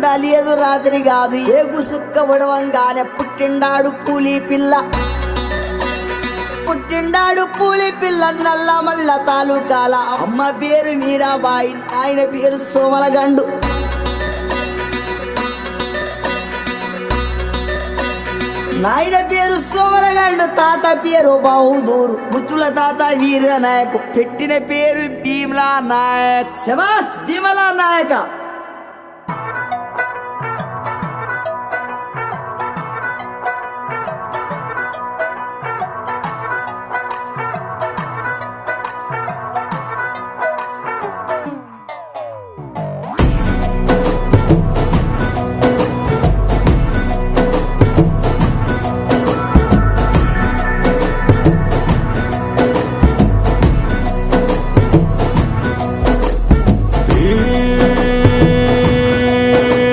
లేదు రాత్రి కాదు ఏగు సుక్క ఉడవంగానే పుట్టిండాడు పూలి పిల్ల నల్ల మల్ల తాలూకాల అమ్మ పేరు మీరాబాయి ఆయన పేరు సోమలగండు నాయన పేరు సోమరగండు తాత పేరు బహదూరు ముత్తుల తాత వీర నాయక్ పెట్టిన పేరు భీమలా నాయక్ శబాస్ భీమలా నాయక